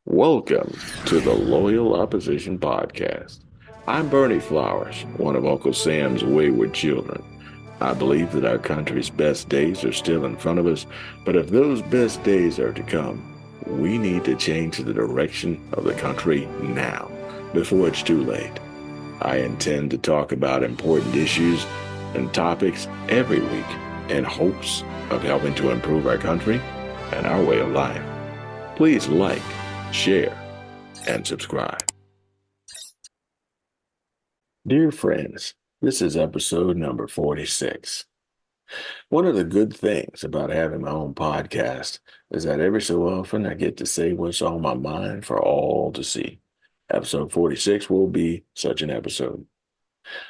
Welcome to the Loyal Opposition Podcast. I'm Berney Flowers, one of Uncle Sam's wayward children. I believe that our country's best days are still in front of us, but if those best days are to come, we need to change the direction of the country now, before it's too late. I intend to talk about important issues and topics every week in hopes of helping to improve our country and our way of life. Please like, share, and subscribe. Dear friends, this is episode number 46. One of the good things about having my own podcast is that every so often I get to say what's on my mind for all to see. Episode 46 will be such an episode.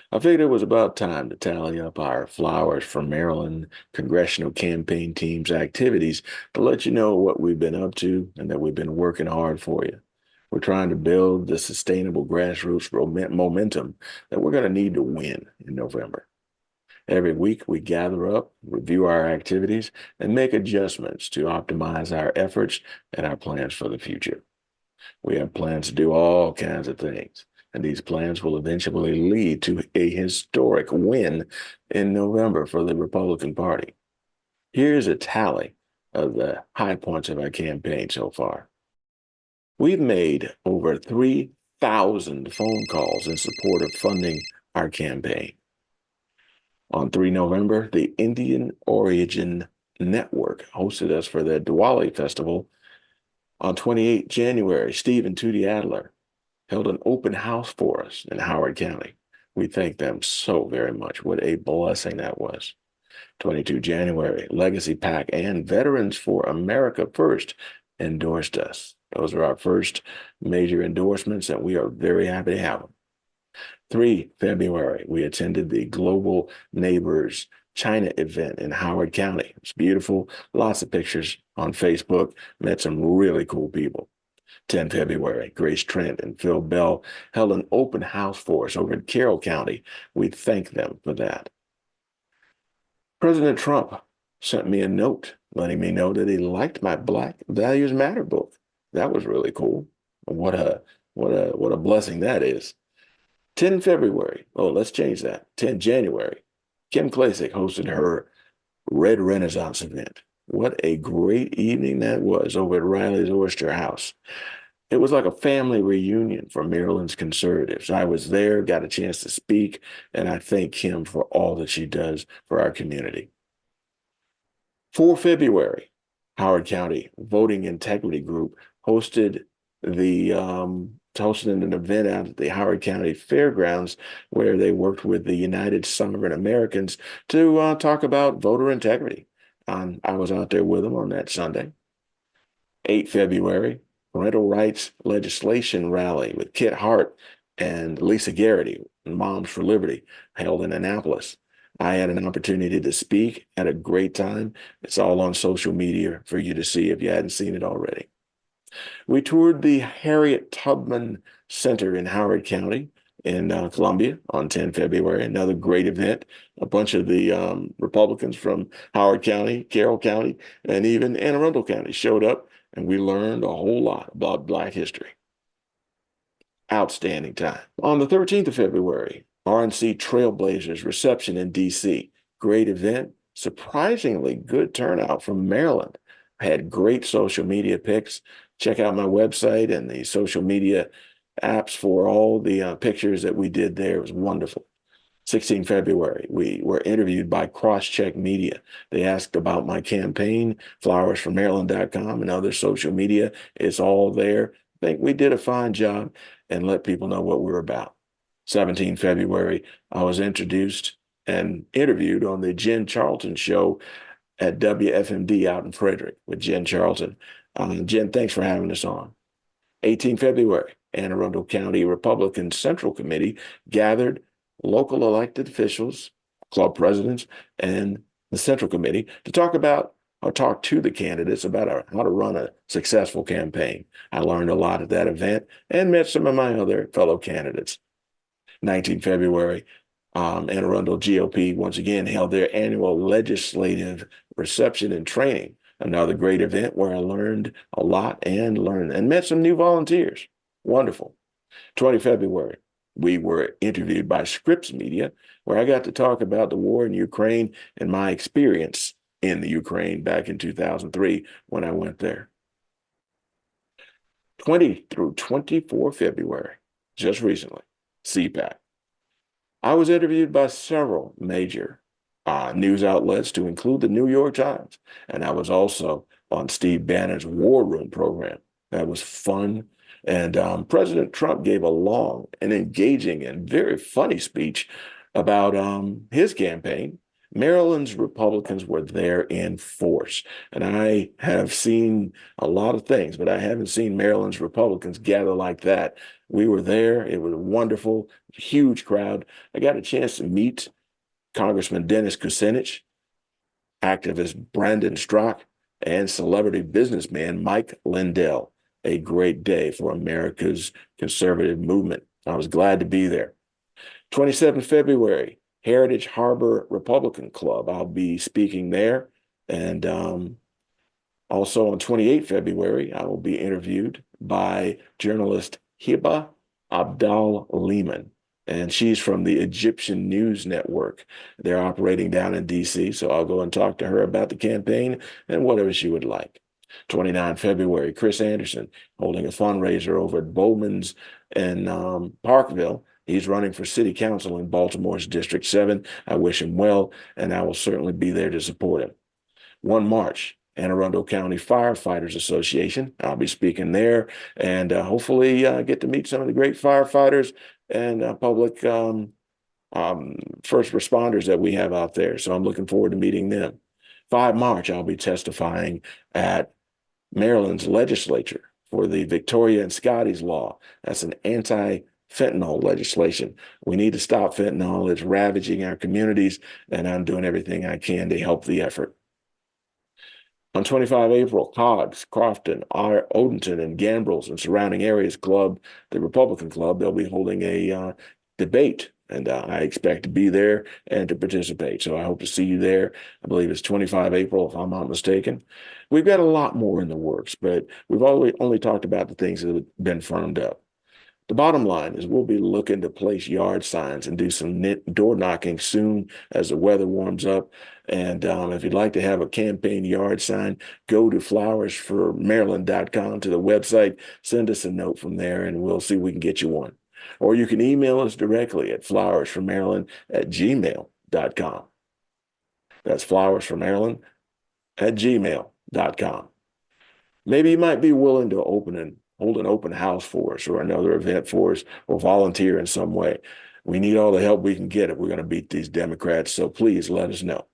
I figured it was about time to tally up our Flowers from Maryland congressional campaign team's activities to let you know what we've been up to and that we've been working hard for you. We're trying to build the sustainable grassroots momentum that we're going to need to win in November. Every week, we gather up, review our activities, and make adjustments to optimize our efforts and our plans for the future. We have plans to do all kinds of things, and these plans will eventually lead to a historic win in November for the Republican Party. Here's a tally of the high points of our campaign so far. We've made over 3,000 phone calls in support of funding our campaign. On 3 November, the Indian Origin Network hosted us for their Diwali festival. On 28 January, Steve and Tootie Adler held an open house for us in Howard County. We thank them so very much. What a blessing that was. 22 January, Legacy PAC and Veterans for America First endorsed us. Those are our first major endorsements, and we are very happy to have them. 3 February, we attended the Global Neighbors China event in Howard County. It's beautiful, lots of pictures on Facebook, met some really cool people. 10 February, Grace Trent and Phil Bell held an open house for us over in Carroll County. We thank them for that. President Trump sent me a note letting me know that he liked my Black Values Matter book. That was really cool. What a blessing that is. 10 February. Oh, let's change that. 10 January. Kim Klacik hosted her Red Renaissance event. What a great evening that was over at Riley's Oyster House. It was like a family reunion for Maryland's conservatives. I was there, got a chance to speak, and I thank Kim for all that she does for our community. 4 February, Howard County Voting Integrity Group hosted an event out at the Howard County Fairgrounds where they worked with the United Sovereign Americans to talk about voter integrity. I was out there with them on that Sunday. 8 February, parental rights legislation rally with Kit Hart and Lisa Garrity, Moms for Liberty, held in Annapolis. I had an opportunity to speak, had a great time. It's all on social media for you to see if you hadn't seen it already. We toured the Harriet Tubman Center in Howard County in Columbia on 10 February, another great event. A bunch of the Republicans from Howard County, Carroll County, and even Anne Arundel County showed up, and we learned a whole lot about Black history. Outstanding time. On the 13th of February, RNC Trailblazers reception in D.C. Great event, surprisingly good turnout from Maryland. I had great social media pics. Check out my website and the social media apps for all the pictures that we did there. It was wonderful. 16 February, we were interviewed by Crosscheck Media. They asked about my campaign, flowersformaryland.com and other social media. It's all there. I think we did a fine job and let people know what we're about. 17 February, I was introduced and interviewed on the Jen Charlton show at WFMD out in Frederick with Jen Charlton. Jen, thanks for having us on. 18 February, Anne Arundel County Republican Central Committee gathered local elected officials, club presidents, and the Central Committee to talk to the candidates about how to run a successful campaign. I learned a lot at that event and met some of my other fellow candidates. 19 February, Anne Arundel GOP once again held their annual legislative reception and training Another great event where I learned a lot and met some new volunteers. Wonderful. 20 February, we were interviewed by Scripps Media, where I got to talk about the war in Ukraine and my experience in the Ukraine back in 2003 when I went there. 20 through 24 February, just recently, CPAC. I was interviewed by several major news outlets to include the New York Times, and I was also on Steve Bannon's War Room program. That was fun. And President Trump gave a long and engaging and very funny speech about his campaign. Maryland's Republicans were there in force. And I have seen a lot of things, but I haven't seen Maryland's Republicans gather like that. We were there. It was wonderful, huge crowd. I got a chance to meet Congressman Dennis Kucinich, activist Brandon Strzok, and celebrity businessman Mike Lindell. A great day for America's conservative movement. I was glad to be there. 27 February, Heritage Harbor Republican Club. I'll be speaking there. And also on 28 February, I will be interviewed by journalist Hiba Abdal-Lehman. And she's from the Egyptian News Network. They're operating down in D.C., so I'll go and talk to her about the campaign and whatever she would like. 29 February, Chris Anderson holding a fundraiser over at Bowman's in Parkville. He's running for city council in Baltimore's District 7. I wish him well, and I will certainly be there to support him. 1 March, Anne Arundel County Firefighters Association. I'll be speaking there and hopefully get to meet some of the great firefighters and public first responders that we have out there. So I'm looking forward to meeting them. 5 March, I'll be testifying at Maryland's legislature for the Victoria and Scotty's law. That's an anti-fentanyl legislation. We need to stop fentanyl. It's ravaging our communities, and I'm doing everything I can to help the effort. On 25 April, Coggs, Crofton, Odenton, and Gambrels and surrounding areas club, the Republican Club, they'll be holding a debate, and I expect to be there and to participate. So I hope to see you there. I believe it's 25 April, if I'm not mistaken. We've got a lot more in the works, but we've only talked about the things that have been firmed up. The bottom line is we'll be looking to place yard signs and do some door knocking soon as the weather warms up. And if you'd like to have a campaign yard sign, go to flowersformaryland.com to the website, send us a note from there, and we'll see if we can get you one. Or you can email us directly at flowersformaryland@gmail.com. That's flowersformaryland@gmail.com. Maybe you might be willing to hold an open house for us or another event for us or volunteer in some way. We need all the help we can get if we're going to beat these Democrats. So please let us know.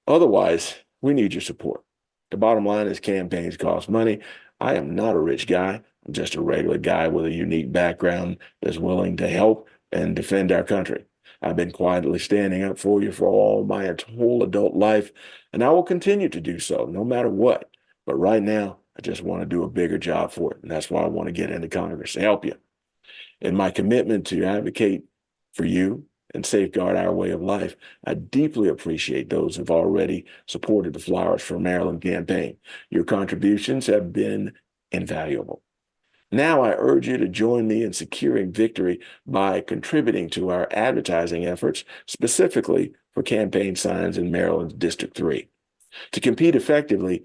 Otherwise, we need your support. The bottom line is campaigns cost money. I am not a rich guy. I'm just a regular guy with a unique background that's willing to help and defend our country. I've been quietly standing up for you for all my whole adult life, and I will continue to do so no matter what. But right now, I just want to do a bigger job for it. And that's why I want to get into Congress to help you. In my commitment to advocate for you and safeguard our way of life, I deeply appreciate those who've already supported the Flowers for Maryland campaign. Your contributions have been invaluable. Now I urge you to join me in securing victory by contributing to our advertising efforts, specifically for campaign signs in Maryland's District 3. To compete effectively,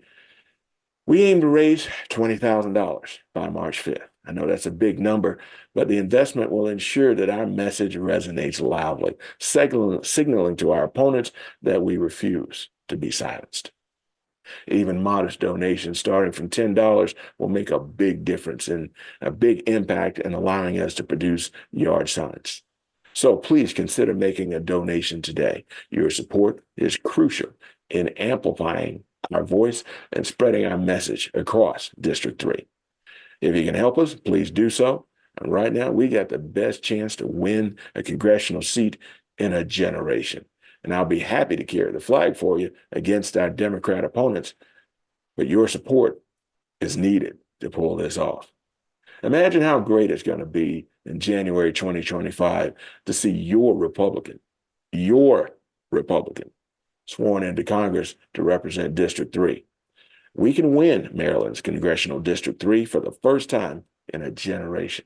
we aim to raise $20,000 by March 5th. I know that's a big number, but the investment will ensure that our message resonates loudly, signaling to our opponents that we refuse to be silenced. Even modest donations starting from $10 will make a big difference and a big impact in allowing us to produce yard signs. So please consider making a donation today. Your support is crucial in amplifying our voice and spreading our message across District 3. If you can help us, please do so. And right now, we got the best chance to win a congressional seat in a generation. And I'll be happy to carry the flag for you against our Democrat opponents. But your support is needed to pull this off. Imagine how great it's going to be in January 2025 to see your Republican, sworn into Congress to represent District 3. We can win Maryland's Congressional District 3 for the first time in a generation.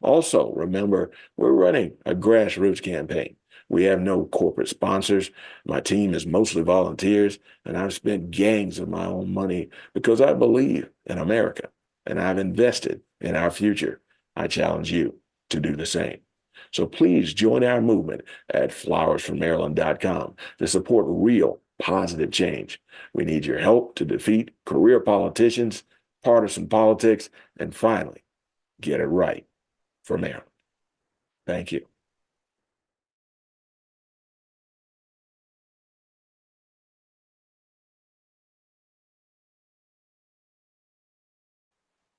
Also, remember, we're running a grassroots campaign. We have no corporate sponsors. My team is mostly volunteers, and I've spent gangs of my own money because I believe in America and I've invested in our future. I challenge you to do the same. So please join our movement at flowersformaryland.com to support real positive change. We need your help to defeat career politicians, partisan politics, and finally, get it right for Maryland. Thank you.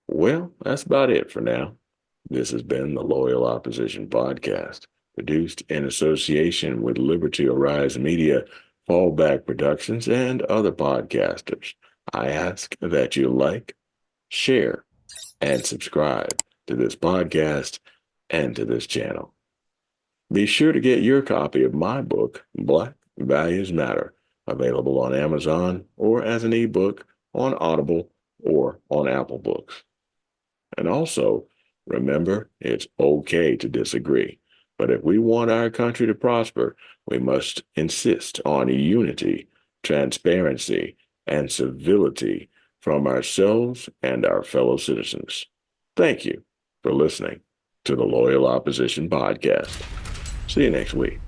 Well, that's about it for now. This has been the Loyal Opposition Podcast, produced in association with Liberty Arise Media, Fallback Productions, and other podcasters. I ask that you like, share, and subscribe to this podcast and to this channel. Be sure to get your copy of my book, Black Values Matter, available on Amazon or as an ebook on Audible or on Apple Books. And also, remember, it's okay to disagree. But if we want our country to prosper, we must insist on unity, transparency, and civility from ourselves and our fellow citizens. Thank you for listening to the Loyal Opposition Podcast. See you next week.